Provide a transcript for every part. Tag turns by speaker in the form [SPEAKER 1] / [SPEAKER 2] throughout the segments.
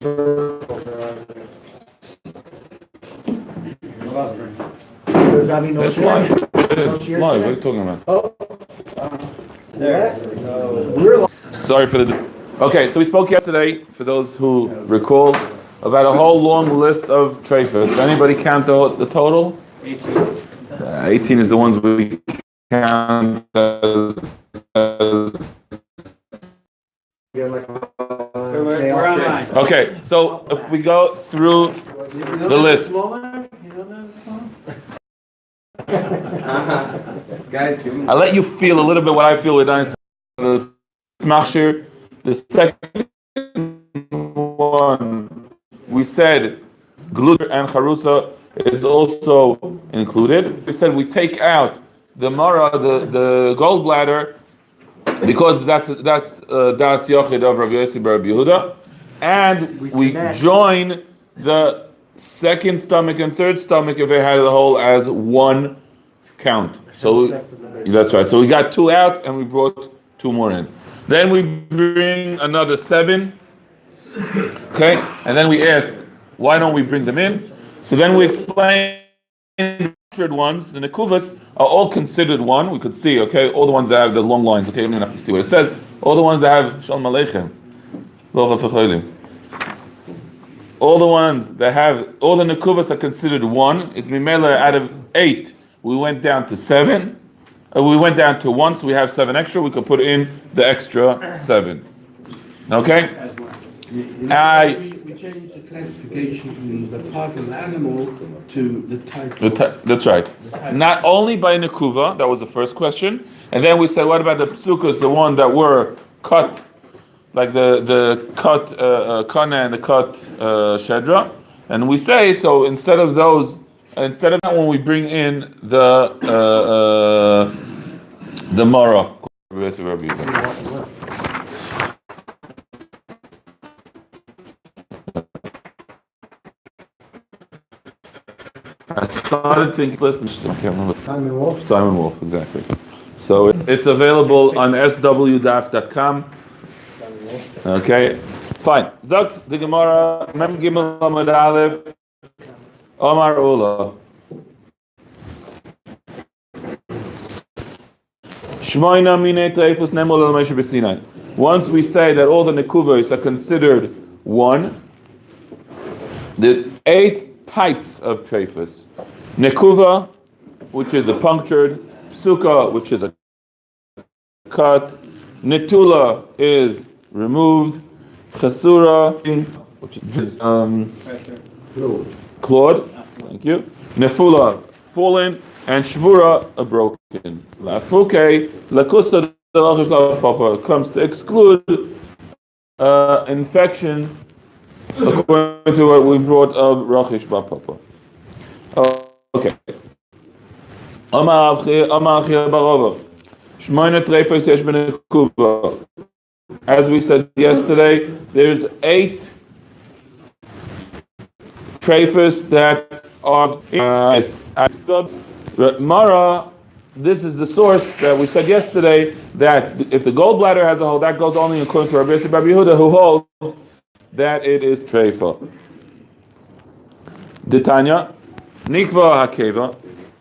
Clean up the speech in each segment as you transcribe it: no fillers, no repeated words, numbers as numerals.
[SPEAKER 1] It's live. It's live. What are you talking about? Sorry for the... Okay, so we spoke yesterday, for those who recall, about a whole long list of treifas. Anybody count the total? 18. 18 is the ones we count as... Okay, so if we go through the list. I'll let you feel a little bit what I feel with the Smachshir. The second one, we said Gluter and Charusa is also included. We said we take out the Mara, the gallbladder, because that's Das Yochid of Rav Yossi bar Rabbi Yehuda, and we join the second stomach and third stomach if they had the whole as one count. So that's right. So we got 2 out and we brought 2 more in. Then we bring another 7. Okay, and then we ask, why don't we bring them in? So then we explain the ones. The nekuvas are all considered one. We could see, okay, all the ones that have the long lines. Okay, you don't even have to see what it says. All the ones that have Shalom Aleichem, all the ones that have all the nekuvas are considered one. It's mimela out of 8. We went down to 7. We went down to 1, so we have 7 extra. We could put in the extra 7. Okay?
[SPEAKER 2] We changed the classification from the part of the animal to the type.
[SPEAKER 1] That's right. Not only by nekuva, that was the first question, and then we said, what about the psukas, the one that were cut, like the cut kana and the cut shedra, and we say so instead of that when we bring in the mara. I started thinking, listen, I can't remember. Simon Wolf, exactly. So it's available on swdaf.com. Okay, fine. Zakt the Gemara, Mem Gimel Amud Aleph, Omar Ula. Shmoina Mine Teifus Nemol El Moshe B'Sinai. Once we say that all the nekuvos are considered one, the 8 types of treifas. Nekuva, which is a punctured. Psuka, which is a cut. Netula is removed. Chasura, which is clawed. Thank you. Nefula, fallen. And Shvura, a broken. Lafuke, Lakusa, comes to exclude infection according to what we brought of Rachish Bapapa. Okay. As we said yesterday, there's 8 treifas that are Mara. This is the source that we said yesterday that if the gallbladder has a hole, that goes only according to Rabbi Yossi bar Yehuda, who holds that it is treifa. Ditanya, nikva hakeva,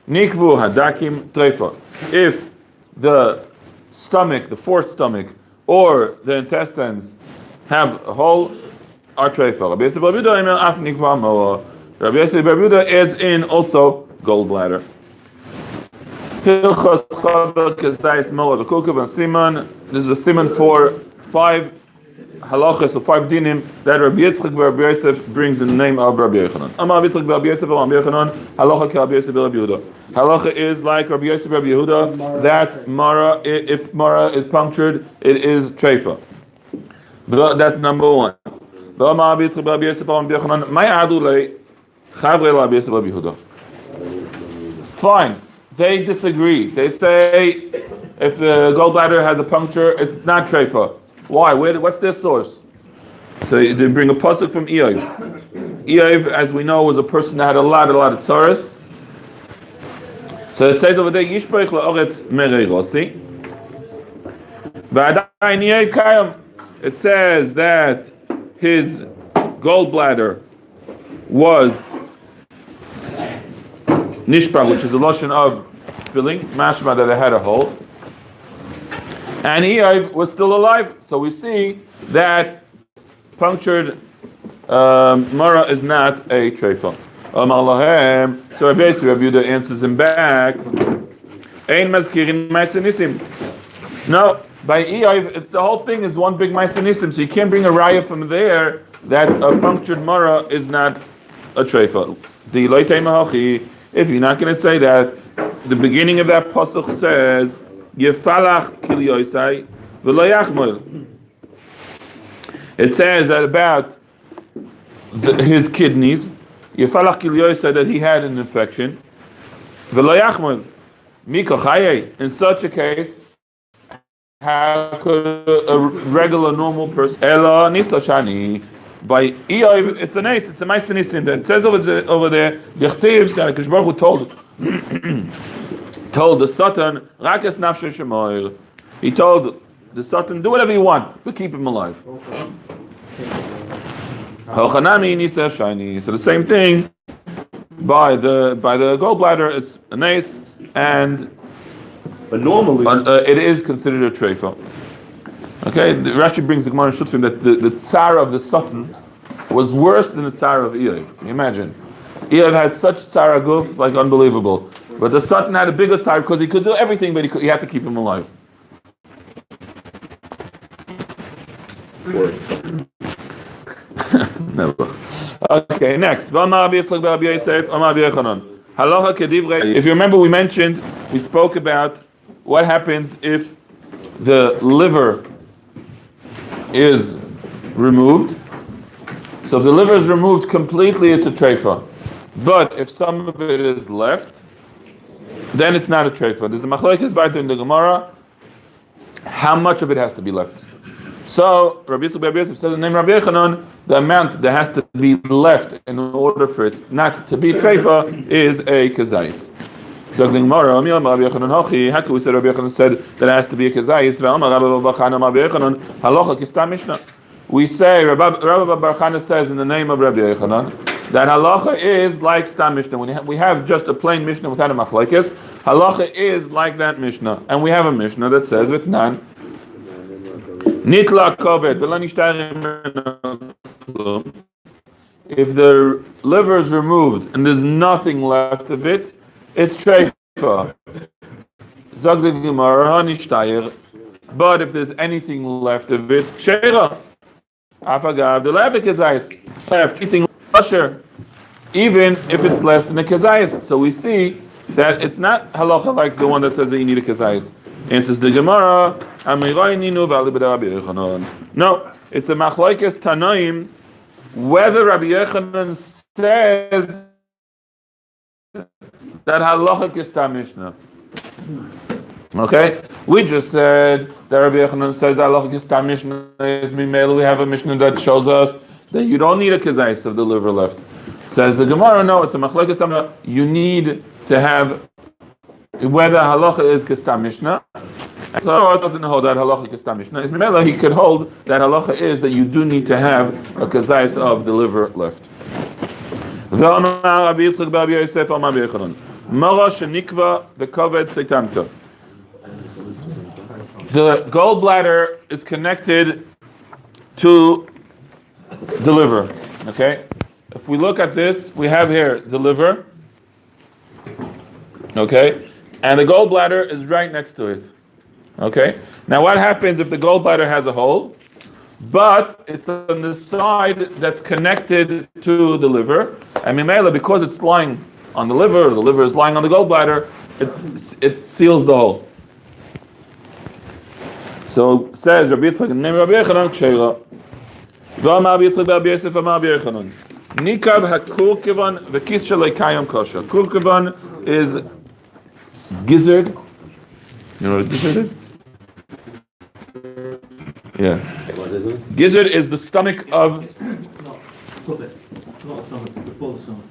[SPEAKER 1] nikvu hadakim treifa. If the stomach, the fourth stomach, or the intestines have a hole, are treifa. Rabbi Yossi bar Yehuda af nikva moa. Rabbi Yossi bar Yehuda adds in also gallbladder. Hilchos chava kesdais moa v'kukav and siman. This is a siman for 5 halachas, or 5 dinim that Rabbi Yitzchak bar Rabbi Yosef brings in the name of Rabbi Yochanan. Amar Yitzchak bar Rabbi Yosef Rabbi Yochanan halacha ke Rabbi Yosef bar Rabbi Yehuda. Halacha is like Rabbi Yosef bar Rabbi Yehuda that mara, if mara is punctured, it is treifa. That's number 1. Amar Yitzchak bar Rabbi Yosef Rabbi Yochanan may adu le chavrei Rabbi Yosef bar Rabbi Yehuda. Fine. They disagree. They say if the gallbladder has a puncture, it's not treifa. Why? What's their source? So they bring a pasuk from Eiv. Eiv, as we know, was a person that had a lot of tzaras. So it says over there, Yishpoich la'oretz merei rosi. It says that his gallbladder was nishpa, which is a lotion of spilling, mashma that it had a hole, and Eiv was still alive. So we see that punctured mara is not a treifa. So basically, Rabbi Yehuda answers him back. No, by Eiv, the whole thing is one big ma'aseh, so you can't bring a raya from there that a punctured mara is not a treifa. If you're not going to say that, the beginning of that pasuk says, "Yefalach kilyoisai v'lo yachmol." It says that about his kidneys, Yefalach kilyoisai, that he had an infection. V'lo yachmol mika chaye. In such a case, how could a regular normal person? Ela nisa shani. By Eiv, it's a nice, it's a ma'aseh nisim. That it says over there, Yechtiv, that Hakadosh Baruch Hu told the Satan, Rakas nafshe shemoir. He told the Satan, do whatever you want, but keep him alive. Hochanami nisa shani. So the same thing by the gallbladder, it's a nice,
[SPEAKER 3] but normally
[SPEAKER 1] it is considered a treifa. Okay, Rashi brings the Gemara in Shutfim that the tsar of the Satan was worse than the tsar of Eiv. Can you imagine? Eiv had such tsar guf, like unbelievable. But the Satan had a bigger tsar because he could do everything, but he had to keep him alive.
[SPEAKER 3] worse.
[SPEAKER 1] Never. Okay, next. If you remember, we spoke about what happens if the liver is removed. So if the liver is removed completely, it's a treifa. But if some of it is left, then it's not a treifa. There's a machlokes weiter in the Gemara, how much of it has to be left. So Rabbi Yosef says in the name of Rabbi Yochanan, the amount that has to be left in order for it not to be treifa is a kazais. So the Gemara, Rabbi Yochanan, how can we say Rabbi Yochanan said that it has to be a kazais? We say, Rabbi Barchana says in the name of Rabbi Yochanan, that halacha is like Stam Mishnah. When we have just a plain Mishnah without a machlekes, halacha is like that Mishnah. And we have a Mishnah that says with nan, Nitla koved, if the liver is removed and there's nothing left of it, it's treifa. Zog the Gemara, but if there's anything left of it, sheira. Afagav, the levik is ice. Anything usher, even if it's less than a kazayis. So we see that it's not halacha like the one that says that you need a kazayis. Answers the Gemara, no, it's a machlokes tanaim whether Rabbi Yochanan says that halacha is Stam Mishnah. Okay, we just said that Rabbi Yochanan says that halacha is Stam Mishnah is mimel. We have a Mishnah that shows us that you don't need a kazayis of the liver left. Says the Gemara, no, it's a machlokes tanaim. You need to have whether halacha is Stam Mishnah. So it doesn't hold that halacha Stam Mishnah. He could hold that halacha is that you do need to have a kazayis of the liver left. The gallbladder is connected to the liver. Okay? If we look at this, we have here the liver. Okay? And the gallbladder is right next to it. Okay? Now what happens if the gallbladder has a hole, but it's on the side that's connected to the liver, and Mimela, because it's lying on the liver is lying on the gallbladder, it seals the hole. So says Rabbi Yitzchak in the name of Rabbi Yochanan, Ksheira. V'amar Rabbi Yitzchak Rabbi Yosef Amar Rabbi Yochanan. Nikav hakurkivan v'kis shalei kayam kosher. Kurkivan is gizzard. You know what a gizzard is? Yeah.
[SPEAKER 3] What is it?
[SPEAKER 1] Gizzard is the stomach of.
[SPEAKER 4] Puppet. Not stomach, the full stomach.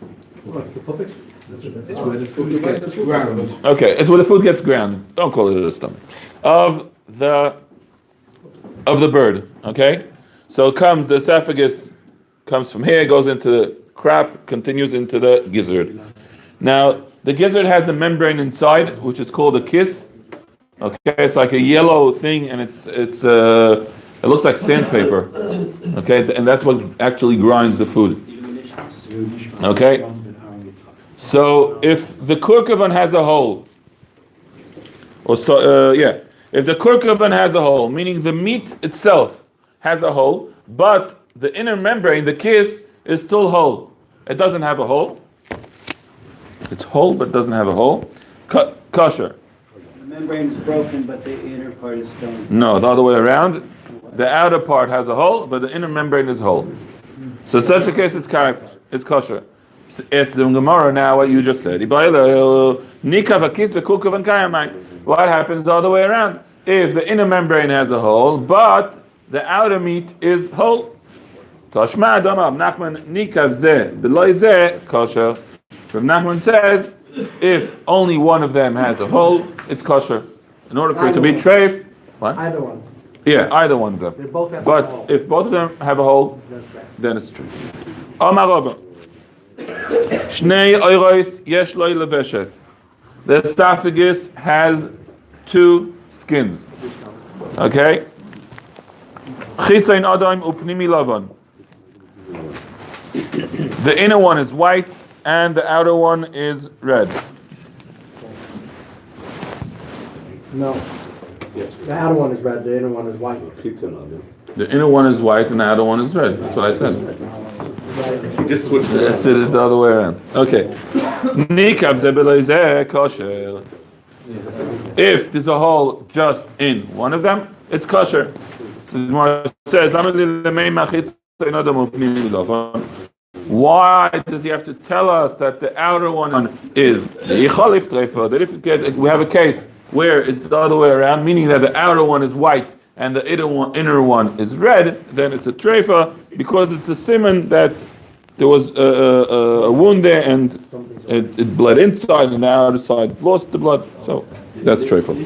[SPEAKER 2] What, the puppet? It's where the food gets ground.
[SPEAKER 1] Okay, it's where the food gets ground. Don't call it a stomach. Of the bird. Okay, so the esophagus comes from here, goes into the crap, continues into the gizzard. Now, the gizzard has a membrane inside, which is called a kiss. Okay, it's like a yellow thing, and it looks like sandpaper. Okay, and that's what actually grinds the food. Okay, so if the kurkuvan has a hole, if the kurkuvan has a hole, meaning the meat itself has a hole, but the inner membrane, the kiss, is still whole. It doesn't have a hole. It's whole, but doesn't have a hole. Kosher.
[SPEAKER 5] The membrane is broken, but the inner part is still.
[SPEAKER 1] No, the other way around. The outer part has a hole, but the inner membrane is whole. So in such a case, it's kosher. It's the Gemara now what you just said. What happens the other way around? If the inner membrane has a hole, but the outer meat is whole. Tashma Rav Nachman says, if only one of them has a hole, it's kosher. In order for it to be treif, what?
[SPEAKER 6] Either one.
[SPEAKER 1] Yeah, either one of them.
[SPEAKER 6] They both have a
[SPEAKER 1] But
[SPEAKER 6] hole.
[SPEAKER 1] if both of them have a hole, then it's true. Amar Rava. Shnei oyros yesh lo leveshet. The esophagus has two skins. Okay? Chitzayin adam upnimi lavan. The inner one is white and the outer one is red.
[SPEAKER 6] No. The outer one is red, the inner one is white.
[SPEAKER 1] The inner one is white and the outer one is red. That's what I said.
[SPEAKER 3] You just switched it.
[SPEAKER 1] That's it the other way around. Okay. Nikav zebelezeh kosher. If there's a hole just in one of them, it's kosher. So the Gemara says, why does he have to tell us that the outer one is that if we have a case where it's the other way around, meaning that the outer one is white and the inner one is red, then it's a treifa, because it's a simon that there was a wound there and it bled inside and the outer side lost the blood. So that's treifa.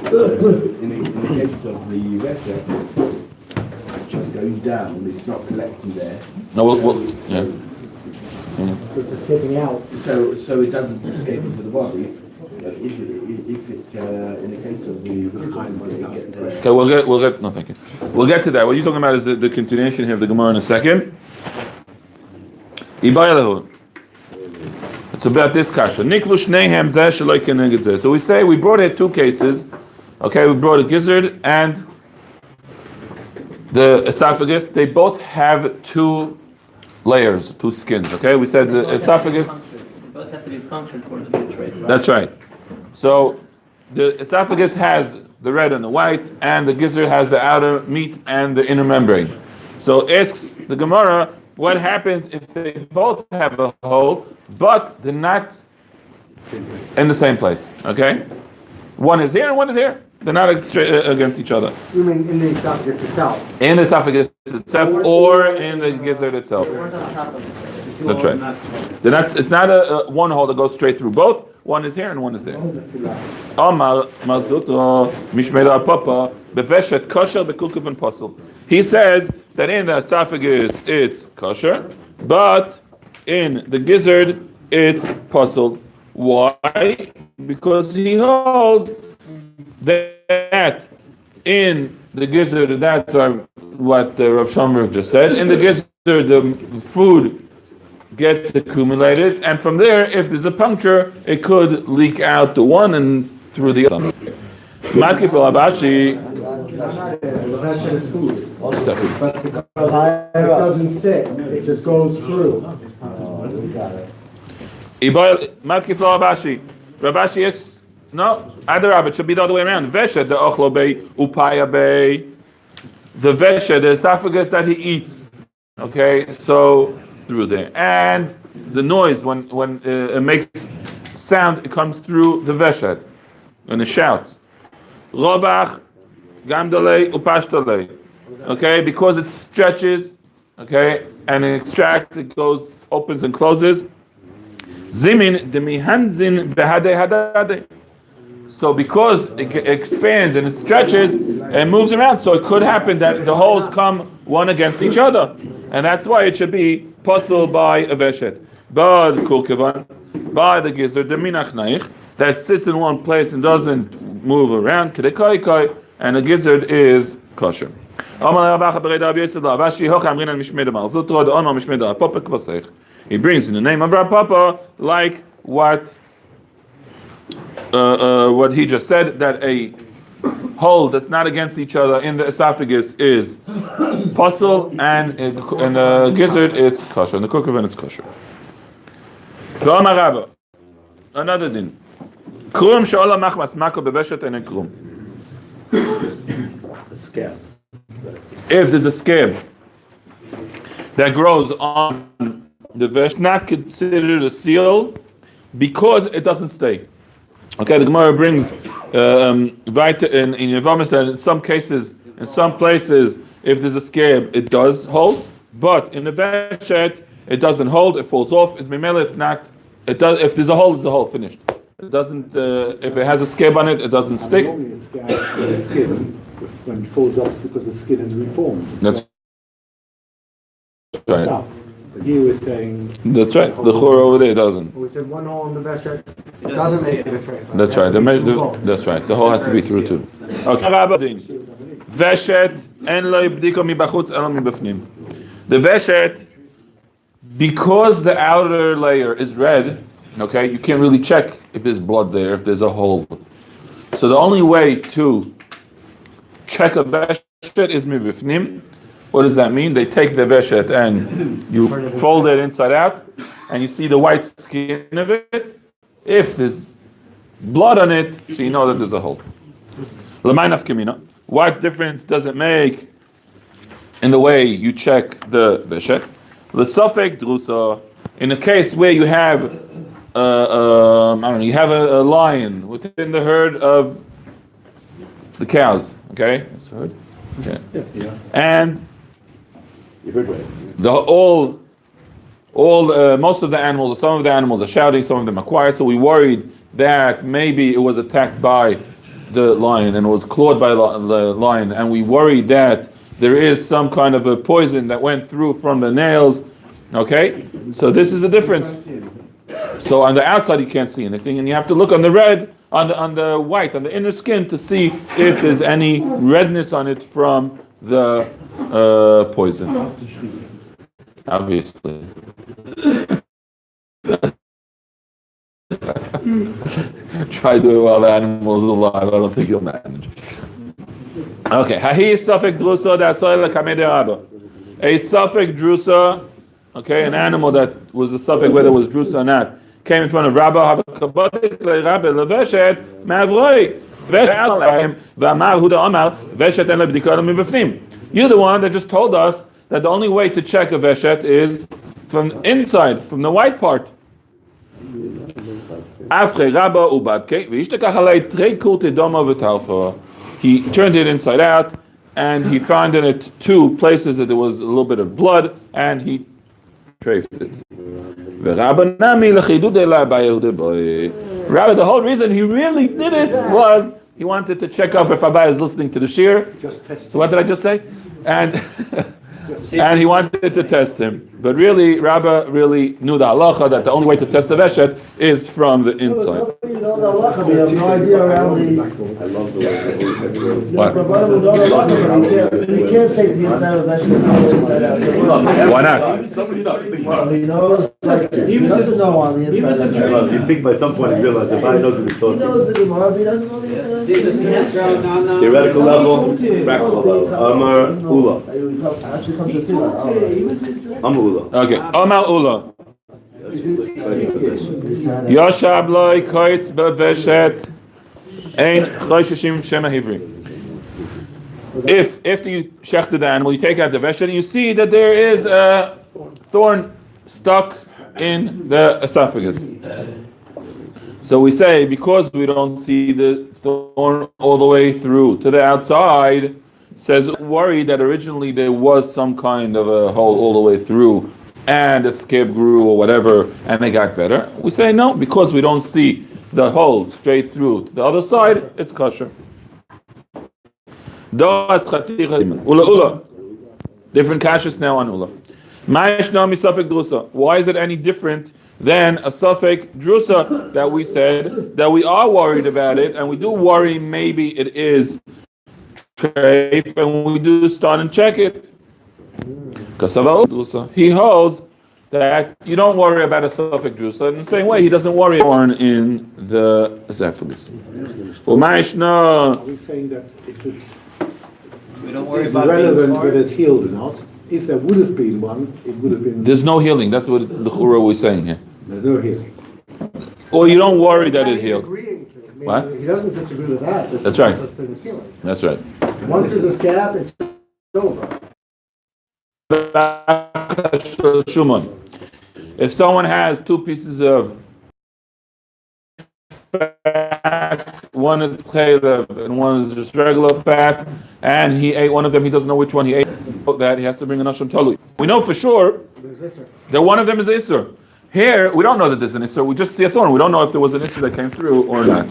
[SPEAKER 2] In the case of the Russia, just going down, it's not collecting there.
[SPEAKER 1] No, yeah.
[SPEAKER 6] It's escaping out.
[SPEAKER 2] So it doesn't escape into the body. If it in the case of the
[SPEAKER 1] Okay, we'll get. No, thank you. We'll get to that. What you're talking about is the continuation here of the Gemara in a second. It's about this kasha. So we say we brought here two cases. Okay, we brought a gizzard and the esophagus. They both have two layers, two skins. Okay, we said the esophagus.
[SPEAKER 4] Both have to be punctured for it to be trade, right?
[SPEAKER 1] That's right. So the esophagus has the red and the white, and the gizzard has the outer meat and the inner membrane. So asks the Gemara, what happens if they both have a hole, but they're not in the same place? Okay, one is here and one is here. They're not against each other.
[SPEAKER 6] You mean in the esophagus itself?
[SPEAKER 1] In the esophagus itself, or in the gizzard itself. That's right. They're not, it's not a one hole that goes straight through both. One is here and one is there. He says that in the esophagus it's kosher, but in the gizzard it's puzzled. Why? Because he holds that in the gizzard, that's what Rav Shomrich just said. In the gizzard, the food gets accumulated, and from there, if there's a puncture, it could leak out the one and through the other. Mateh for Abashi.
[SPEAKER 6] That shit is food.
[SPEAKER 1] Separate.
[SPEAKER 6] But because it doesn't sit, it just goes through.
[SPEAKER 1] Mateh for Abashi. Rabashi is no, either it should be the other way around. Veshet the ochlo bei upaya bei. The veshet, the esophagus that he eats. Okay, so through there, and the noise when it makes sound, it comes through the veshet, and it shouts. Rovach gamdalei upashtalei. Okay, because it stretches. Okay, and it extracts, it goes, opens and closes. Zimin demihanzin behadei hadadei. So because it expands and it stretches and moves around, so it could happen that the holes come one against each other, and that's why it should be possible by a veshet. But kulkevan, by the gizzard, the minach that sits in one place and doesn't move around, and the gizzard is kosher. He brings in the name of Rav Papa like what he just said, that a hole that's not against each other in the esophagus is puzzle, and in the gizzard it's kosher, and the kukavan it's kosher. Another din. Krum she'ola machmas mako beveshet and krum.
[SPEAKER 2] Scab.
[SPEAKER 1] If there's a scab that grows on the vesh, not considered a seal because it doesn't stay. Okay, the Gemara brings in Yevamis that in some cases, in some places, if there's a scab, it does hold, but in the veshet, it doesn't hold, it falls off. It's not. It does. If there's a hole, finished. It doesn't. If it has a scab on it, it doesn't stick.
[SPEAKER 7] The skin, when it falls off, it's because the skin has reformed.
[SPEAKER 1] That's right.
[SPEAKER 7] But here we're saying.
[SPEAKER 1] That's right. The chor over there doesn't.
[SPEAKER 6] We said one hole in the veshet doesn't make it a tray.
[SPEAKER 1] That's right. That's right. The hole has to be through too. Okay. Veshet en lo yibdiko mibachutz elo mibafnim. The veshet, because the outer layer is red, okay, you can't really check if there's blood there, if there's a hole. So the only way to check a veshet is mibafnim. What does that mean? They take the veshet and you fold it inside out, and you see the white skin of it. If there's blood on it, so you know that there's a hole. What difference does it make in the way you check the veshet? L'safek drusa. In a case where you have, you have a lion within the herd of the cows. Okay, that's the herd. Okay, and most of the animals, or some of the animals are shouting, some of them are quiet. So we worried that maybe it was attacked by the lion and was clawed by the lion, and we worried that there is some kind of a poison that went through from the nails. Okay, so this is the difference. So on the outside you can't see anything, and you have to look on the red, on the white, on the inner skin to see if there's any redness on it from the poison. Obviously. Try to do it while the animal is alive. I don't think you'll manage. Okay. A safek drusa, okay, an animal that was a safek whether it was drusa or not, came in front of Rabbi. You're the one that just told us that the only way to check a veshet is from inside, from the white part. He turned it inside out, and he found in it two places that there was a little bit of blood, and he traced it. Rabbi, the whole reason he really did it was he wanted to check up if Abai is listening to the shir. So what did I just say? And and he wanted to test him. But really, Rabbi really knew the halacha that the only way to test the veshet is from the inside.
[SPEAKER 8] We have no idea around the...
[SPEAKER 1] What?
[SPEAKER 8] He can't take the inside of the veshet.
[SPEAKER 1] Why not?
[SPEAKER 8] Well, he knows, he doesn't know on the inside of the veshet.
[SPEAKER 3] You think by some point you realize the guy knows what he's
[SPEAKER 8] He
[SPEAKER 3] talking
[SPEAKER 8] knows the Gemara, but he doesn't know the inside of the veshet.
[SPEAKER 3] Theoretical level, practical level. Amar Ula.
[SPEAKER 8] Actually comes to Tila.
[SPEAKER 3] Amar Ula.
[SPEAKER 1] Okay, Amar Ula. Yoshav loy koitz beveshet ein chosheshim shema hivri. If after you shechted the animal, you take out the veshet and you see that there is a thorn stuck in the esophagus. So we say, because we don't see the thorn all the way through to the outside, says worried that originally there was some kind of a hole all the way through and the scab grew or whatever and they got better. We say no, because we don't see the hole straight through to the other side, it's kosher. Ula ula. Different kashas now on ula. Why is it any different than a suffix drusa that we said that we are worried about it, and we do worry maybe it is treif, and we do start and check it? He holds that you don't worry about a suffix drusa in the same way he doesn't worry born in the esophagus.
[SPEAKER 7] Are we saying that if it's
[SPEAKER 5] We don't worry
[SPEAKER 7] it's
[SPEAKER 5] about
[SPEAKER 7] irrelevant
[SPEAKER 5] being
[SPEAKER 7] whether it's healed or not? If there would have been one, it would have been.
[SPEAKER 1] There's no healing. That's what the Chura was saying here.
[SPEAKER 7] There's no healing.
[SPEAKER 1] Or you don't worry that it
[SPEAKER 6] He's
[SPEAKER 1] healed.
[SPEAKER 6] agreeing to it. I mean,
[SPEAKER 1] What?
[SPEAKER 6] He doesn't disagree with that.
[SPEAKER 1] That's
[SPEAKER 6] there's
[SPEAKER 1] right.
[SPEAKER 6] no such thing as healing.
[SPEAKER 1] That's right.
[SPEAKER 6] Once there's a scab, it's over.
[SPEAKER 1] If someone has two pieces of fat, one is chaylev and one is just regular fat, and he ate one of them, he doesn't know which one he ate, that he has to bring an asham talui. We know for sure that one of them is isur. Here, we don't know that there's an isur, we just see a thorn. We don't know if there was an isur that came through or not.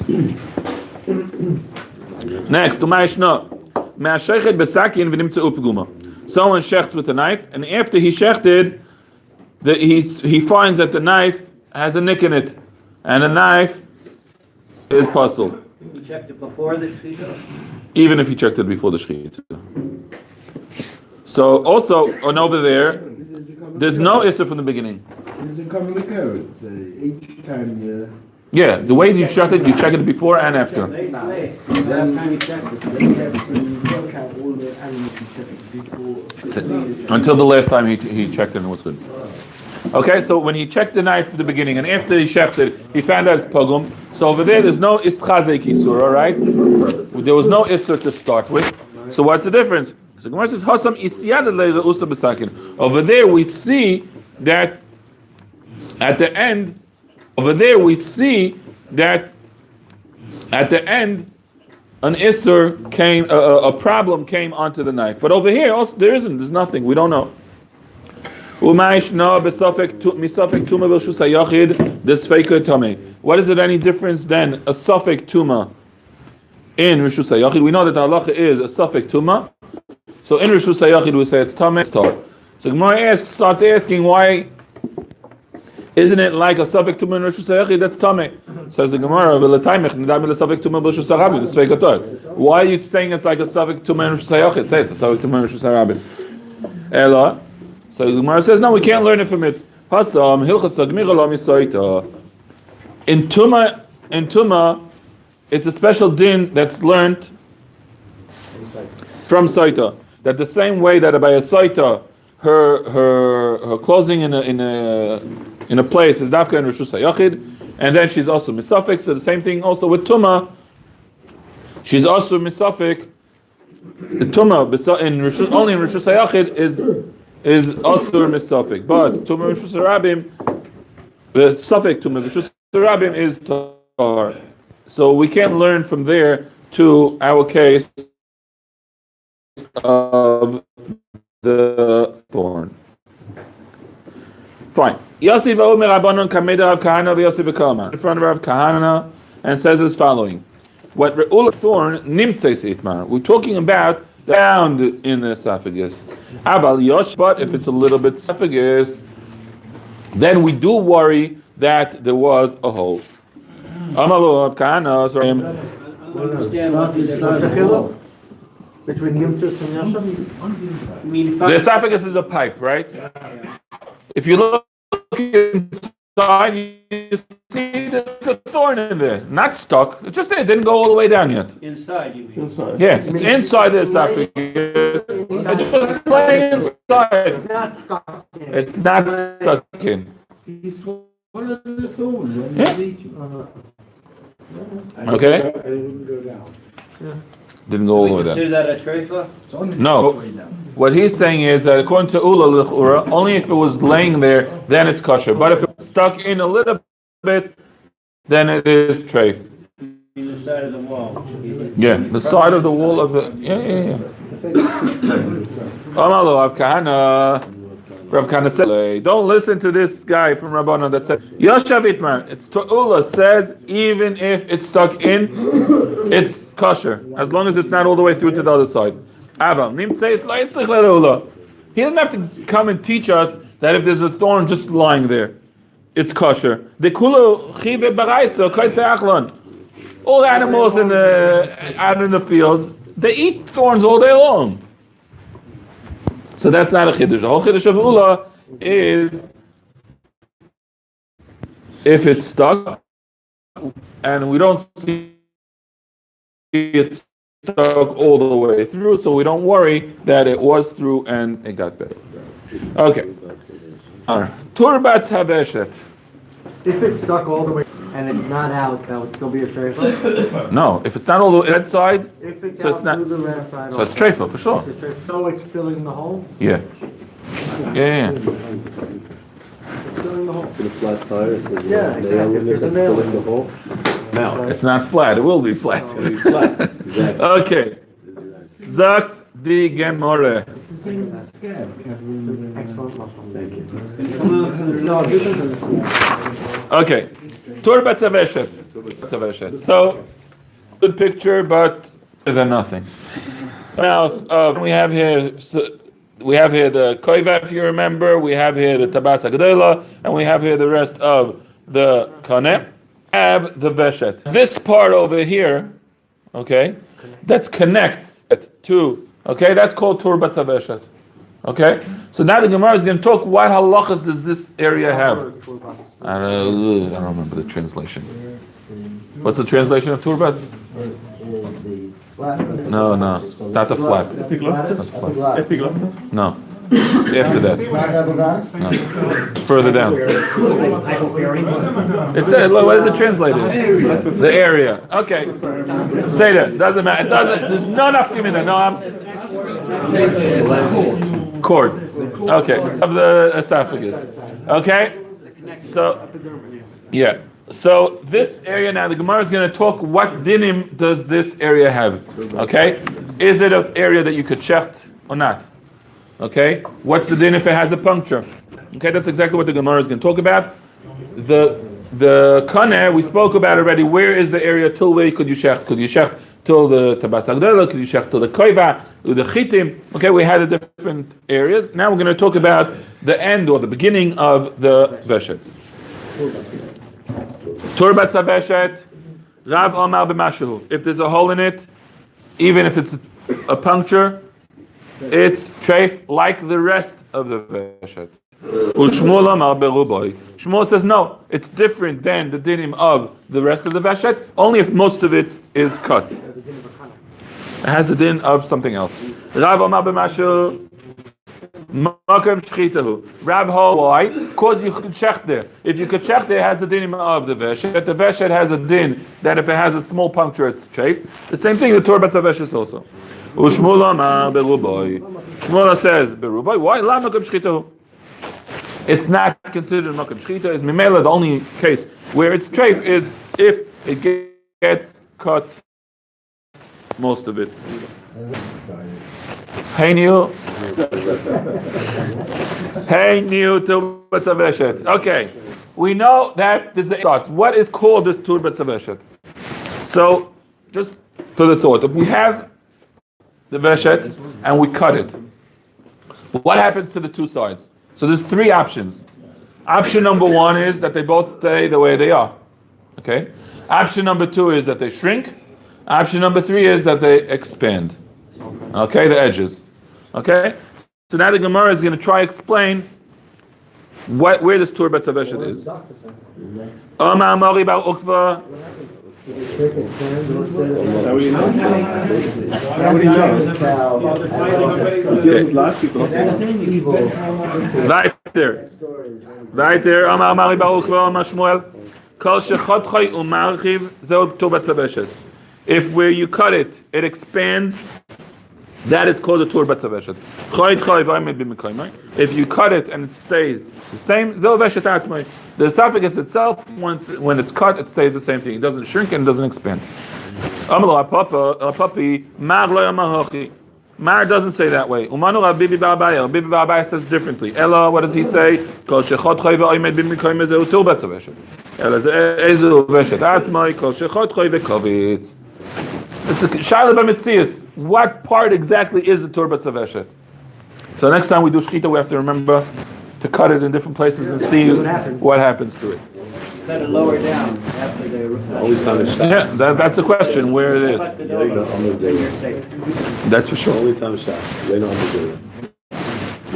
[SPEAKER 1] Next, someone shechts with a knife, and after he shechted, he finds that the knife has a nick in it, and the knife is puzzled.
[SPEAKER 5] We checked it before the shechita.
[SPEAKER 1] Even if he checked it before the shechita. So also, on over there, there's no issur from the beginning.
[SPEAKER 2] It's a common occurrence. Each time
[SPEAKER 1] Yeah, the way you check it before and after.
[SPEAKER 5] Last time you checked it.
[SPEAKER 1] That's it. Until the last time he checked it and it was good. Okay, so when he checked the knife at the beginning and after he checked it, he found out it's pogum. So over there's no ischazek isur, all right? There was no isur to start with. So what's the difference? So Gemara says, Hasam isyad le'usa b'sakin. Over there we see that at the end, an isur came, a problem came onto the knife. But over here, also, there's nothing, we don't know. What is it any difference than a suffix tuma in Rishus HaYachid? We know that the halacha is a suffix tuma. So in Rishus HaYachid we say it's tameh, it's tar. So Gemara starts asking, why isn't it like a suffix tuma in Rishus HaYachid that's tameh? Says the Gemara, why are you saying it's like a suffix tuma in Rishus HaYachid? Say it's a suffix tuma in Rishus HaRabbi. Ela. So the Gemara says, no, we can't learn it from it. In Tuma, it's a special din that's learned from Saita. That the same way that by a Saita, her closing in a place is dafka in Rishus HaYachid, and then she's also misafik. So the same thing also with Tuma. She's also misafik. Tuma only in Rishus HaYachid is asur misafik, but Tuma Rishus HaRabim, the suffix Tuma Rishus HaRabim is tar. So we can learn from there to our case of the thorn. Fine. Yosef Omer Rabbanon Kameda Rav Kahana v'Yosef v'Kama in front of Rav Kahana and says as following: what Re'ul thorn nimtzeis itmar. We're talking about down in the esophagus. Abal yosh, but if it's a little bit esophagus, then we do worry that there was a hole. Amalu of Kahana, sorry.
[SPEAKER 6] Between Nimtzitz and Yasham?
[SPEAKER 1] The esophagus is a pipe, right? If you look inside, you see there's a thorn in there. Not stuck. It's just there. It didn't go all the way down yet.
[SPEAKER 5] Inside, you mean?
[SPEAKER 1] Yeah, it's inside the esophagus. It's just laying inside.
[SPEAKER 6] It's not stuck in.
[SPEAKER 1] It's not stuck in.
[SPEAKER 2] one of the thorns when
[SPEAKER 1] Yeah.
[SPEAKER 2] he's eating.
[SPEAKER 1] Okay?
[SPEAKER 7] And it wouldn't go down.
[SPEAKER 1] Didn't go all the
[SPEAKER 5] We
[SPEAKER 1] way down.
[SPEAKER 5] consider that a treifa?
[SPEAKER 2] It's on the
[SPEAKER 1] No.
[SPEAKER 2] way down.
[SPEAKER 1] What he's saying is that according to Ula L'chura, only if it was laying there, then it's kosher. But if it's stuck in a little bit, then it is treif.
[SPEAKER 5] In the side of the wall.
[SPEAKER 1] Yeah, the side of the wall of the... Yeah. Amalu of Kahana. Rav Kana said, don't listen to this guy from Rabbanon that said, Yoshav Itmar, it's Ta'ula says, even if it's stuck in, it's kosher, as long as it's not all the way through to the other side. Aval, Nim says, he doesn't have to come and teach us that if there's a thorn just lying there, it's kosher. All the animals out in the fields, they eat thorns all day long. So that's not a chiddush. The whole chiddush of ula is if it's stuck and we don't see it stuck all the way through, so we don't worry that it was through and it got better. Okay. All right. Turbat haveshet.
[SPEAKER 6] If it's stuck all the way and it's not out, that would still be a treifa?
[SPEAKER 1] No, if it's not all the way inside,
[SPEAKER 6] If it's
[SPEAKER 1] so
[SPEAKER 6] out
[SPEAKER 1] it's not.
[SPEAKER 6] through the outside.
[SPEAKER 1] So it's treifa for sure.
[SPEAKER 6] It's a treifa. So it's filling the hole?
[SPEAKER 1] Yeah. Yeah.
[SPEAKER 6] It's filling the hole.
[SPEAKER 3] In a flat tire, if there's
[SPEAKER 6] Yeah,
[SPEAKER 3] a
[SPEAKER 6] exactly.
[SPEAKER 3] nail in
[SPEAKER 6] There's a
[SPEAKER 3] that's
[SPEAKER 6] nail
[SPEAKER 3] filling
[SPEAKER 6] in
[SPEAKER 3] the
[SPEAKER 6] it.
[SPEAKER 3] hole. Now,
[SPEAKER 1] It's not flat. It will be flat.
[SPEAKER 3] it's flat. Exactly.
[SPEAKER 1] Okay. Zakt di Gemore.
[SPEAKER 6] Excellent muscle.
[SPEAKER 3] Thank you.
[SPEAKER 6] No, you can.
[SPEAKER 1] Okay. Turbat Zaveshet. So, good picture, but they're nothing. Now, we have here the koiva, if you remember. We have here the tabasa gedola, and we have here the rest of the kaneh. Have the veshet. This part over here, okay, that connects it to, okay, that's called turbat zaveshet. Okay, so now the Gemara is going to talk what halachas does this area have. I don't remember the translation. What's the translation of turbat? No, not the flat. No, after that. No. Further down. It says, what is it translated? The area. Okay. Say that. Doesn't matter. It doesn't. There's no enough give me that. No, I'm. Cord. Okay. Of the esophagus. Okay. So. Yeah. So this area now, the Gemara is going to talk what dinim does this area have. Okay. Is it an area that you could shecht or not? Okay, what's the din if it has a puncture? Okay, that's exactly what the Gemara is going to talk about. The kaneh we spoke about already. Where is the area till where could you shecht? Could you shecht till the tabas agdala? Could you shecht till the koiva? The chitim? Okay, we had the different areas. Now we're going to talk about the end or the beginning of the veshet. Turbat zaveshet, Rav Omar b'mashu. If there's a hole in it, even if it's a puncture, it's treif like the rest of the veshet. Ushmuel Amar beruboy. Shmuel says no, it's different than the dinim of the rest of the veshet, only if most of it is cut. It has the din of something else. Rav Omar b'mashu Menachem shchitahu. Rav Ho, why? Because you could shecht there. If you could shecht there, it has the din of the veshet. The veshet has a din that if it has a small puncture, it's treif. The same thing the turbat zaveshet also. Ushmuel Amar beruboy. Shmuel says beruboy. Why? La Menachem shchitahu. It's not considered Menachem shchita. Is mimela the only case where it's treif is if it gets cut most of it. Hey new turbat zaveshet. Okay, we know that this is the thoughts. What is called this turbat zaveshet? So, just to the thought, if we have the veshet and we cut it, what happens to the two sides? So there's three options. Option number one is that they both stay the way they are. Okay. Option number two is that they shrink. Option number three is that they expand. Okay, the edges. Okay. So now the Gemara is going to try to explain where this turbat zaveshet is. Omar Amari bar Ukva. Weiter. Omar Amari bar Ukva. Omar Shmuel. Kol shechotchai umarchiv zeh turbat zaveshet. If where you cut it, it expands, that is called a turbat zaveshet. If you cut it and it stays the same, the esophagus itself, when it's cut, it stays the same thing. It doesn't shrink and it doesn't expand. Mar doesn't say that way. Umanu Rabbi Ba'abai. Rabbi Ba'abai says differently. Ella, what does he say? Kol shechot chayve oimed b'mikoim ezeu turbat zaveshet. Ella ezeu veshet atzmai kol shechot chayve kovitz. It's a shaila b'mitzias. What part exactly is the turbat zaveshet? So next time we do shchita, we have to remember to cut it in different places and see what happens to it.
[SPEAKER 5] Cut it lower down after they.
[SPEAKER 3] Only time it's shot.
[SPEAKER 1] Yeah, that's the question, where it is.
[SPEAKER 5] Cut it over, then you're safe.
[SPEAKER 1] That's for sure.
[SPEAKER 3] Only time it's shot. They know how to do it.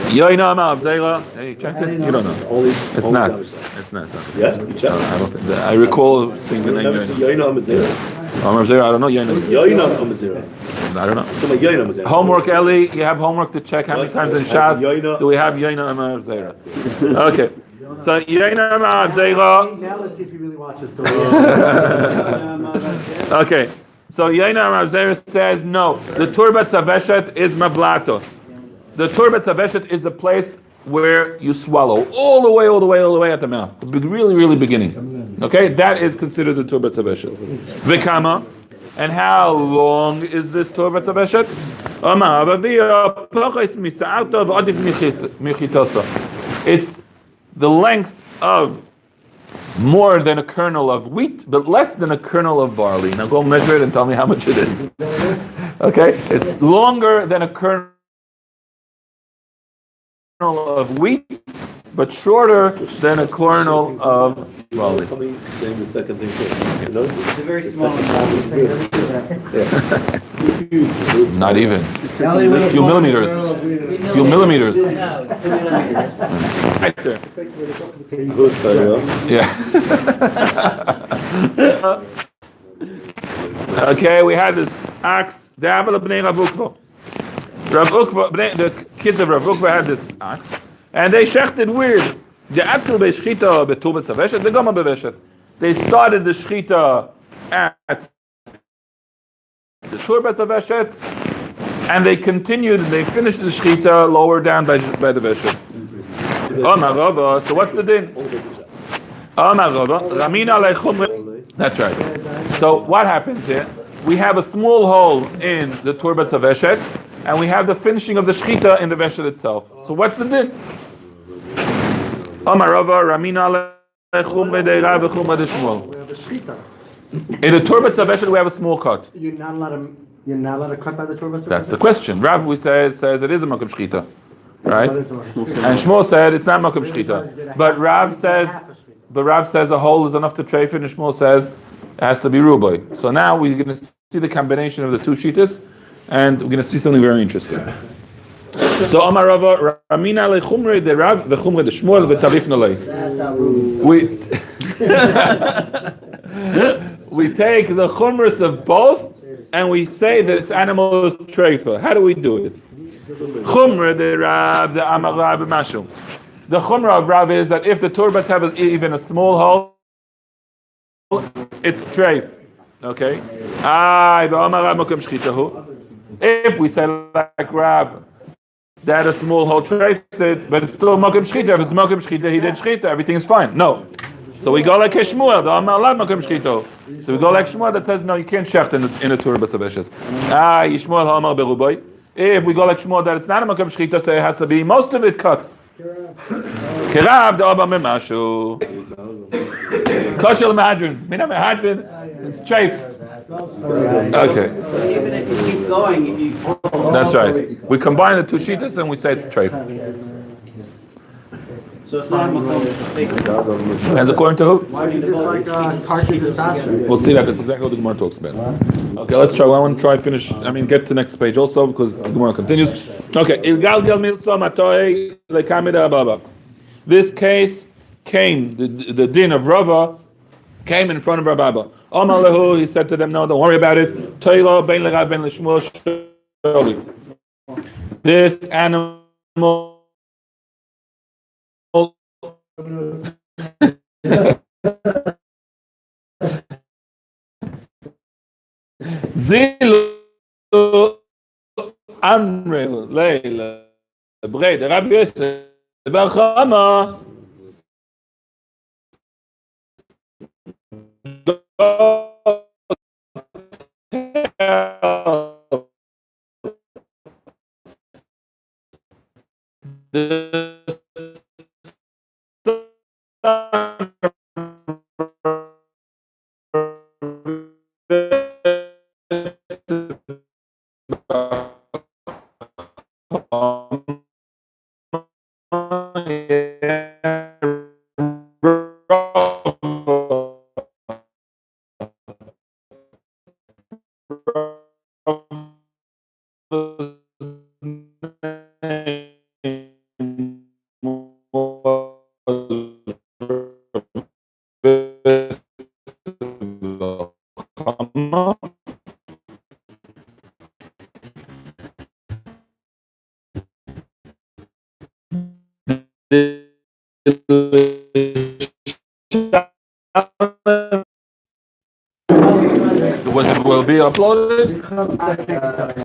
[SPEAKER 1] Yoina Amav Zera. Hey, check it. You don't know.
[SPEAKER 3] Only.
[SPEAKER 1] It's
[SPEAKER 3] only
[SPEAKER 1] not.
[SPEAKER 3] time it's shot.
[SPEAKER 1] It's not.
[SPEAKER 3] Yeah, you check.
[SPEAKER 1] I don't think that. I recall seeing the name.
[SPEAKER 3] Never seen Yoina Amazera.
[SPEAKER 1] Amav Zera. I don't know. Yoina.
[SPEAKER 3] Yoina Amazera.
[SPEAKER 1] I don't know.
[SPEAKER 3] Come on, Yoina Amazera.
[SPEAKER 1] Homework, Ellie. You have homework to check how many times in Shas do we have Yoina Amav Zera. Okay. So Yoina Amav Zera.
[SPEAKER 6] Now let's see if he really watches the
[SPEAKER 1] Okay. So Yoina Amav Zera says no. The Turbat Zaveshet is Mablato. The Turbat Zaveshet is the place where you swallow all the way at the mouth. The really beginning. Okay, that is considered the Turbat Zaveshet. Vikama. And how long is this Turbat Zaveshet? It's the length of more than a kernel of wheat, but less than a kernel of barley. Now go measure it and tell me how much it is. Okay, it's longer than a kernel of wheat, but shorter than a kernel of barley.
[SPEAKER 3] Saying the second thing first. You know?
[SPEAKER 5] It's a very small.
[SPEAKER 1] Not even. Few millimeters. Few millimeters. Right there.
[SPEAKER 3] Good, fellow.
[SPEAKER 1] Yeah. Okay, we had this ox. Rav Ukva. The kids of Rav Ukva had this ox, and they shechted weird. They started the shchita at the turbat zaveshet, and they finished the shchita lower down by the veshet. So what's the din? That's right. So what happens here? We have a small hole in the turbat zaveshet, and we have the finishing of the shchita in the veshet itself. So what's the din? In the turbat zaveshet we have a small cut.
[SPEAKER 6] You're not allowed to cut by the turbat.
[SPEAKER 1] That's the question. Rav, we says it is a makom shchita, right? And Shmuel said it's not makom shchita. But Rav says a hole is enough to treif, and Shmuel says it has to be ruboy. So now we're going to see the combination of the two shitas, and we're going to see something very interesting. So Amar Rava Ramina lechumre de Rav vechumre de Shmuel v'tarifna lei. We take the chumras of both and we say that this animal is treifa. How do we do it? Chumra de Rav the Amar Rav Mashum. The chumra of Rav is that if the turbats have even a small hole, it's treif. Okay. If we say like Rav, that a small hole treifs it, but it's still makom shchita. If it's makom shchita, he did shchita. Everything is fine. No. So we go like Shmuel. The Amar Lav makom shchita. So we go like Shmuel that says no, you can't shecht in a turbat zaveshes. Yishmuel ha'amar beruboy. If we go like Shmuel that it's not a makom shchita, so it has to be most of it cut. Kerav the Abba memashu. Koshel mahadrin. Mina mahadrin. It's treif. Okay.
[SPEAKER 5] So even if you keep going, you.
[SPEAKER 1] That's right. We combine the two shitas and we say it's treif.
[SPEAKER 5] So it's not makom.
[SPEAKER 1] And according to who?
[SPEAKER 6] Why is it just like Tarki the Sasra?
[SPEAKER 1] We'll see that. That's exactly what the Gemara talks about. Okay, let's try. I want to try finish. Get to the next page also because the Gemara continues. Okay. This case came. The din of Rava came in front of Rabba. Omar lehu, he said to them, no, don't worry about it. Toilo ben leRav ben leShmuel sholi. This animal Zilu Amrel Leila Brei the Rabbi Yosef Barchama So what will be uploaded?